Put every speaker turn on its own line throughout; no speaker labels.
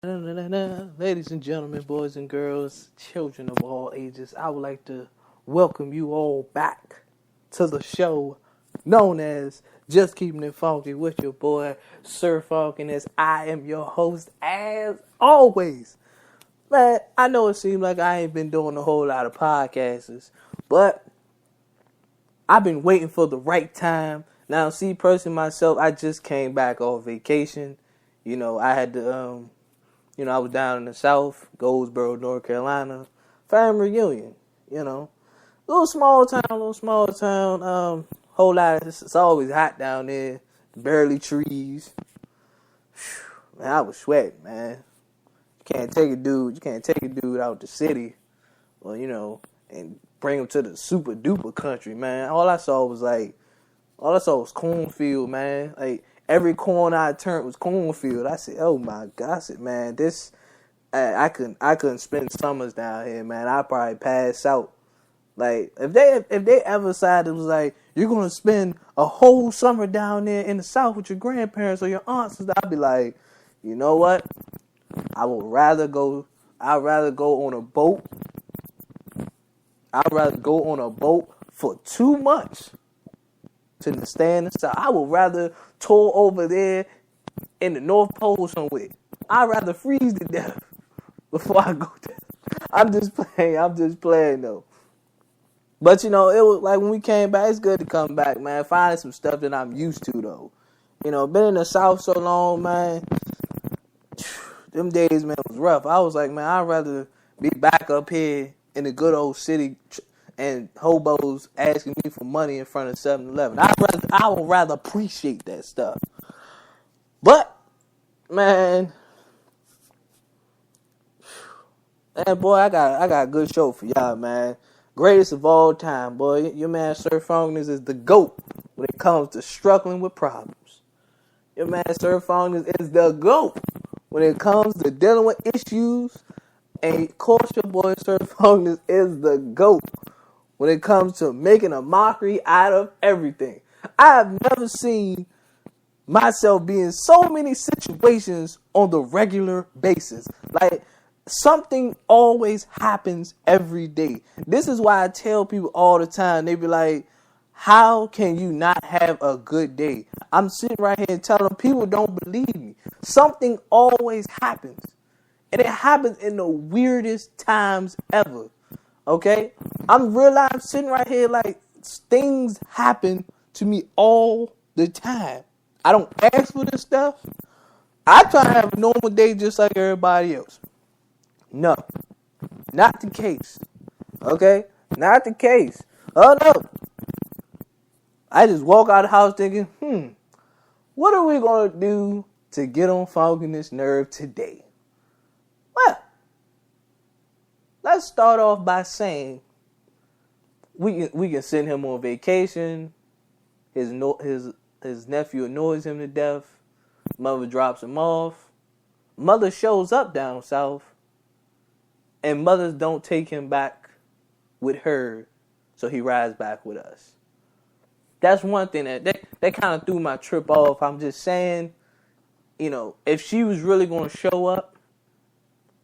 Ladies and gentlemen, boys and girls, children of all ages, I would like to welcome you all back to the show known as Just Keeping It Funky with your boy, Sir Falcon, as I am your host as always. Man, I know it seems like I ain't been doing a whole lot of podcasts, but I've been waiting for the right time. Now, see, personally myself, I just came back off vacation. I had to I was down in the South, Goldsboro, North Carolina, family reunion. You know, little small town. Whole lot. It's always hot down there. Barely trees. Man, I was sweating, man. You can't take a dude out the city, or and bring him to the super duper country, man. All I saw was cornfield, man. Like, every corner I turned was cornfield. I said, "Oh my God!" I said, "Man, this I couldn't spend summers down here, man. I'd probably pass out." Like, if they ever decided it was like you're gonna spend a whole summer down there in the South with your grandparents or your aunts, I'd be like, you know what? I'd rather go on a boat. I'd rather go on a boat for 2 months to stay in the South. I would rather tour over there in the North Pole somewhere. I'd rather freeze to death before I go there. I'm just playing though. But it was like when we came back, it's good to come back, man. Finding some stuff that I'm used to though. Been in the South so long, man. Them days, man, was rough. I was like, man, I'd rather be back up here in the good old city and hobos asking me for money in front of 7-Eleven. I would rather appreciate that stuff. But, man, boy, I got a good show for y'all, man. Greatest of all time, boy. Your man Sir Falcon is the GOAT when it comes to struggling with problems. Your man Sir Falcon is the GOAT when it comes to dealing with issues. And of course, your boy Sir Falcon is the GOAT when it comes to making a mockery out of everything. I have never seen myself be in so many situations on the regular basis. Like, something always happens every day. This is why I tell people all the time. They be like, how can you not have a good day? I'm sitting right here and telling them, people don't believe me. Something always happens. And it happens in the weirdest times ever. Okay? I'm sitting right here like things happen to me all the time. I don't ask for this stuff. I try to have a normal day just like everybody else. No. Not the case. Okay? Not the case. Oh no. I just walk out of the house thinking, what are we going to do to get on Falcon's nerve today? Well, let's start off by saying we can send him on vacation. His nephew annoys him to death. Mother drops him off. Mother shows up down south. And mothers don't take him back with her, so he rides back with us. That's one thing that kind of threw my trip off. I'm just saying, if she was really going to show up,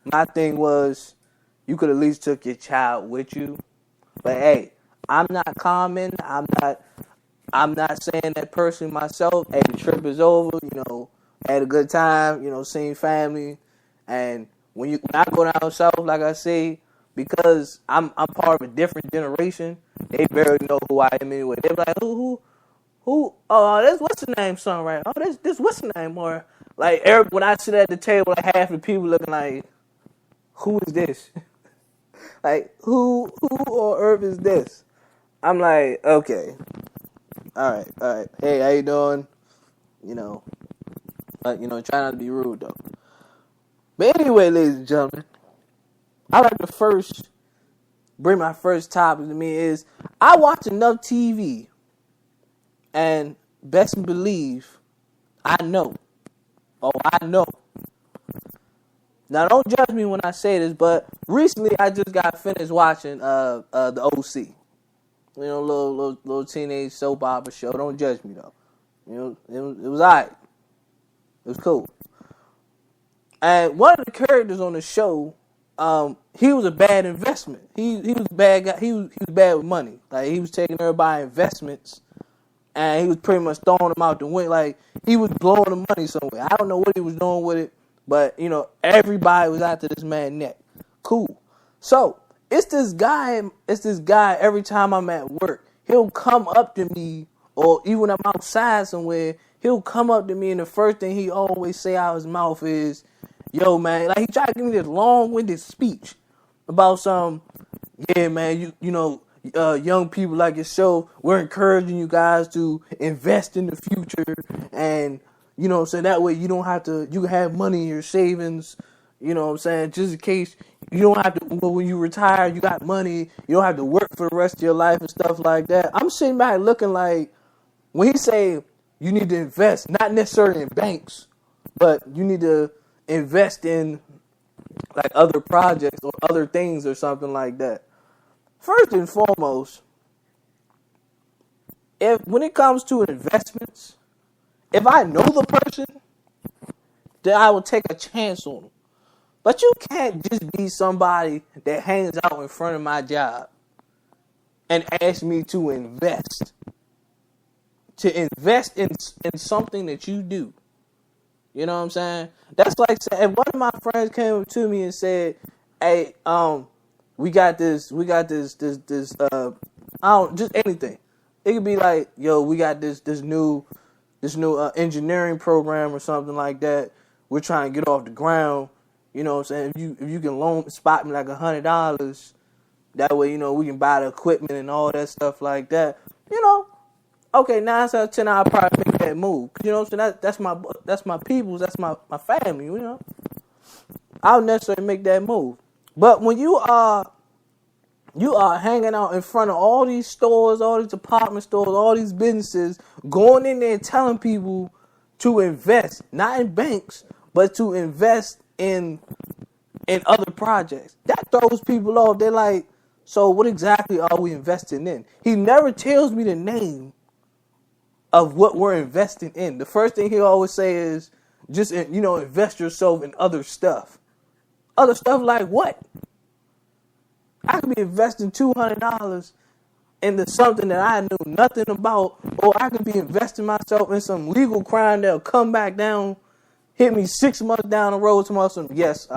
my thing was, you could at least took your child with you. But hey, I'm not commenting. I'm not saying that person myself. Hey, the trip is over. Had a good time. Seeing family. And when I go down south, like I say, because I'm part of a different generation, they barely know who I am anyway. They're like, who? Oh, this what's the name song, right? Oh, this what's the name? Or like, when I sit at the table, like half the people looking like, who is this? Like, who on earth is this? I'm like, okay, all right. Hey, how you doing? Try not to be rude though. But anyway, ladies and gentlemen, I like to bring my first topic to me is I watch enough TV, and best believe I know. Oh, I know. Now, don't judge me when I say this, but recently I just got finished watching the OC. Little teenage soap opera show. Don't judge me though. It was alright. It was cool. And one of the characters on the show, he was a bad investment. He was a bad guy. He was bad with money. Like, he was taking everybody's investments, and he was pretty much throwing them out the window. Like, he was blowing the money somewhere. I don't know what he was doing with it, but everybody was after this man's neck. Cool. So it's this guy. Every time I'm at work, he'll come up to me, or even when I'm outside somewhere, he'll come up to me, and the first thing he always say out his mouth is, "Yo, man," like, he tried to give me this long-winded speech about some, yeah, man, young people like yourself, we're encouraging you guys to invest in the future, and, so that way you can have money in your savings, just in case you don't have to, when you retire, you got money, you don't have to work for the rest of your life and stuff like that. I'm sitting back looking like, when he say you need to invest, not necessarily in banks, but you need to invest in like other projects or other things or something like that. First and foremost, when it comes to investments, if I know the person, then I will take a chance on them. But you can't just be somebody that hangs out in front of my job and ask me to invest. To invest in something that you do. You know what I'm saying? That's like saying, if one of my friends came up to me and said, "Hey, we got this, just anything." It could be like, "Yo, we got this new engineering program or something like that. We're trying to get off the ground. You know what I'm saying? If you can spot me like $100, that way, we can buy the equipment and all that stuff like that. Okay, 9 out of 10, I'll probably make that move. You know what I'm saying? That's my peoples, that's my family, I'll necessarily make that move. But when you are hanging out in front of all these stores, all these department stores, all these businesses, going in there and telling people to invest, not in banks, but to invest in other projects, that throws people off. They're like, so what exactly are we investing in? He never tells me the name of what we're investing in. The first thing he always say is, just, invest yourself in other stuff. Other stuff like what? I could be investing $200 into something that I knew nothing about, or I could be investing myself in some legal crime that'll come back down, hit me 6 months down the road tomorrow. Yes,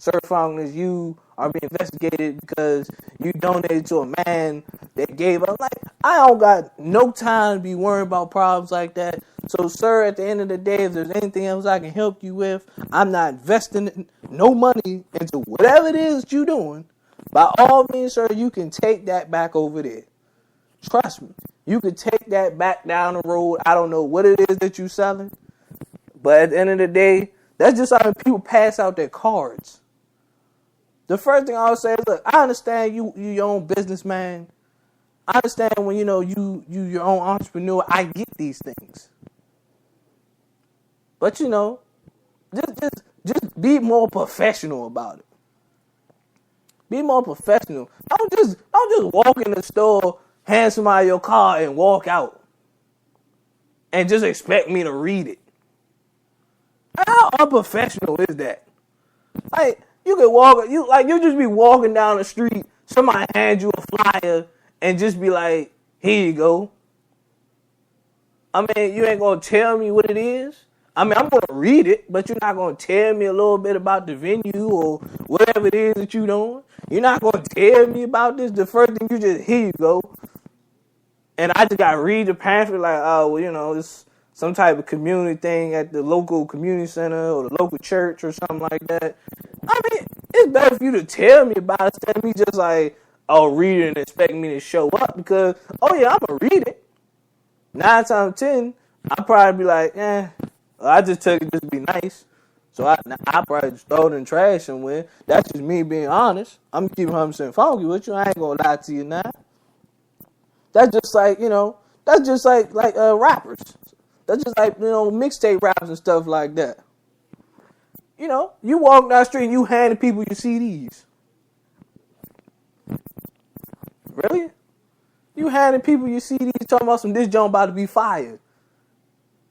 Sir Fongness, you are being investigated because you donated to a man that gave up. Like, I don't got no time to be worrying about problems like that. So, sir, at the end of the day, if there's anything else I can help you with, I'm not investing no money into whatever it is that you're doing. By all means, sir, you can take that back over there. Trust me. You can take that back down the road. I don't know what it is that you're selling. But at the end of the day, that's just how people pass out their cards. The first thing I would say is, look, I understand you your own businessman. I understand when you your own entrepreneur. I get these things, but just be more professional about it. Be more professional. Don't just walk in the store, hand somebody your card, and walk out, and just expect me to read it. How unprofessional is that? Like, you could you just be walking down the street, somebody hand you a flyer and just be like, "Here you go." I mean, you ain't gonna tell me what it is. I mean, I'm gonna read it, but you're not gonna tell me a little bit about the venue or whatever it is that you're doing. You're not gonna tell me about this. The first thing you just, "Here you go," and I just gotta read the pamphlet like, oh, well, it's some type of community thing at the local community center or the local church or something like that. I mean, it's better for you to tell me about it instead of me just like, oh, read it and expect me to show up because, oh yeah, I'm going to read it. 9 times out of 10, I'll probably be like, I just took it just to be nice. So I probably just throw it in the trash somewhere. That's just me being honest. I'm going to keep 100% funky with you. I ain't going to lie to you now. That's just like, that's just like rappers. That's just like, mixtape rappers and stuff like that. You walk down the street and you handing people your CDs. Really? You handing people your CDs talking about this joint about to be fired.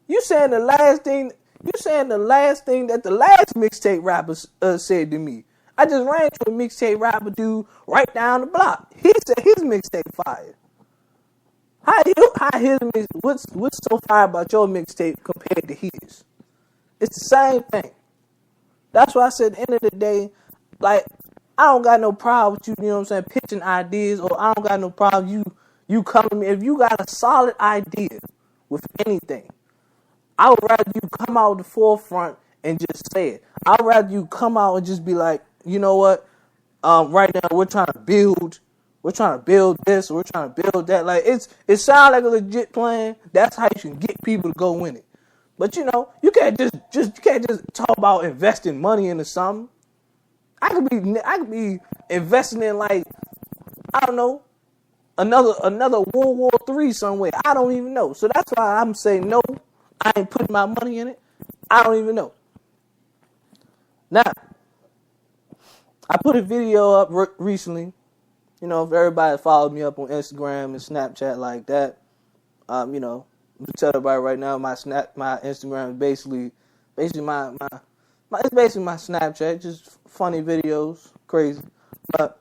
You saying the last thing, You saying the last thing that the last mixtape rapper said to me. I just ran to a mixtape rapper dude right down the block. He said his mixtape fire. What's so fire about your mixtape compared to his? It's the same thing. That's why I said at the end of the day, like, I don't got no problem with you, you know what I'm saying, pitching ideas, or I don't got no problem you coming to me. If you got a solid idea with anything, I would rather you come out the forefront and just say it. I'd rather you come out and just be like, you know what, right now we're trying to build this, or we're trying to build that. Like, it sounds like a legit plan. That's how you can get people to go in it. But you know, you can't just talk about investing money into something. I could be investing in, like, I don't know, another World War III somewhere. I don't even know. So that's why I'm saying no. I ain't putting my money in it. I don't even know. Now, I put a video up recently. You know, if everybody followed me up on Instagram and Snapchat like that, you know, I'm gonna tell everybody right now, my Instagram is basically my it's basically my Snapchat, just funny videos, crazy. But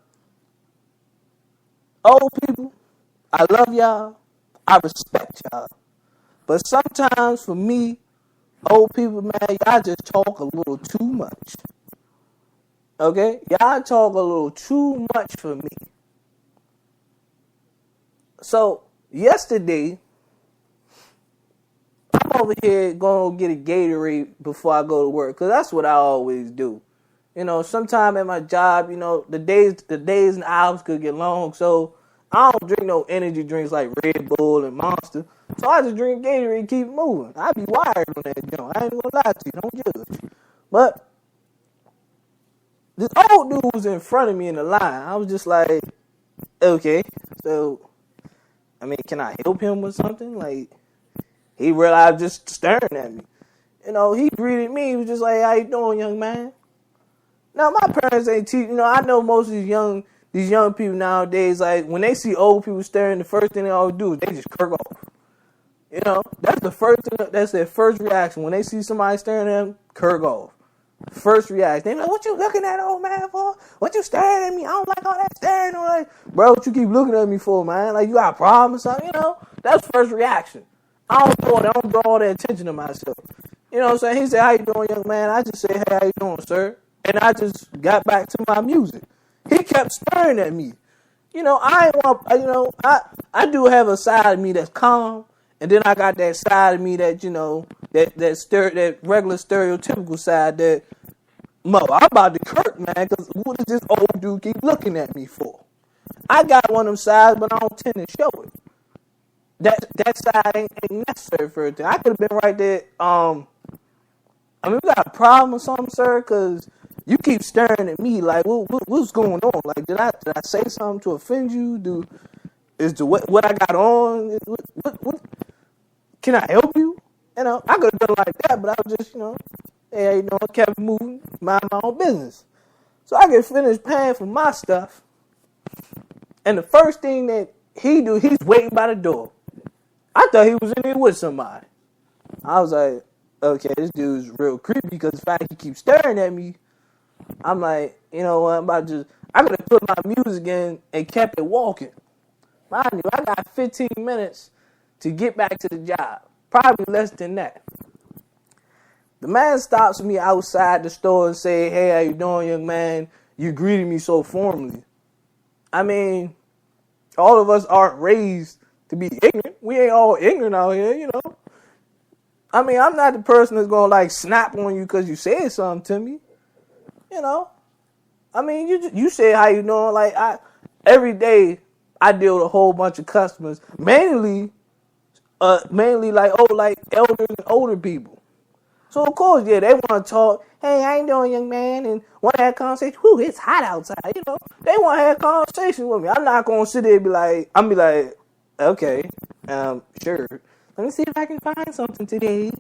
old people, I love y'all, I respect y'all. But sometimes for me, old people, man, y'all just talk a little too much. Okay? Y'all talk a little too much for me. So, yesterday, I'm over here going to get a Gatorade before I go to work, because that's what I always do. You know, sometime at my job, you know, the days and hours could get long, so I don't drink no energy drinks like Red Bull and Monster. So I just drink Gatorade and keep moving. I be wired on that joint. I ain't gonna lie to you. Don't judge. But this old dude was in front of me in the line. I was just like, okay, so, I mean, can I help him with something? Like, he realized just staring at me. You know, he greeted me. He was just like, how you doing, young man? Now, my parents ain't teach. You know, I know most of these young people nowadays, like, when they see old people staring, the first thing they always do is they just kirk off. You know, that's the first thing. That's their first reaction. When they see somebody staring at them, kirk off. First reaction. They like, what you looking at, old man, for? What you staring at me? I don't like all that staring. I'm like, bro, what you keep looking at me for, man? Like, you got a problem or something? You know, that's first reaction. I don't draw all the attention to myself. You know what I'm saying? He said, how you doing, young man? I just said, hey, how you doing, sir? And I just got back to my music. He kept staring at me. You know, I do have a side of me that's calm, and then I got that side of me that, you know, that regular stereotypical side that, I'm about to kirk, man, because what does this old dude keep looking at me for? I got one of them sides, but I don't tend to show it. That side ain't necessary for everything. I could have been right there. I mean, we got a problem or something, sir, because you keep staring at me like, what's going on? Like, did I say something to offend you? What I got on? What? Can I help you? You know, I could have done like that, but I was just, you know, hey, you know, kept moving, mind my own business. So I get finished paying for my stuff, and the first thing that he do, he's waiting by the door. I thought he was in there with somebody. I was like, okay, this dude's real creepy, because the fact he keeps staring at me, I'm like, you know what, I could have put my music in and kept it walking. Mind you, I got 15 minutes to get back to the job. Probably less than that. The man stops me outside the store and say, hey, how you doing, young man? You greeted me so formally. I mean, all of us aren't raised to be ignorant. We ain't all ignorant out here, you know. I mean, I'm not the person that's going to, like, snap on you because you said something to me. You know. I mean, you say how you doing. Like, every day I deal with a whole bunch of customers, mainly like elders and older people. So, of course, yeah, they want to talk. Hey, how you doing, young man? And want to have a conversation. Whew, it's hot outside, you know. They want to have a conversation with me. I'm not going to sit there and be like, okay, sure. Let me see if I can find something today.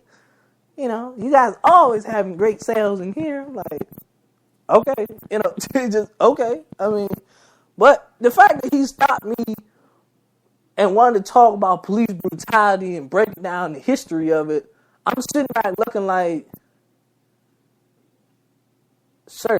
You know, you guys always having great sales in here. I'm like, okay, you know, just, okay. I mean, but the fact that he stopped me and wanted to talk about police brutality and break down the history of it, I'm sitting back looking like, sir,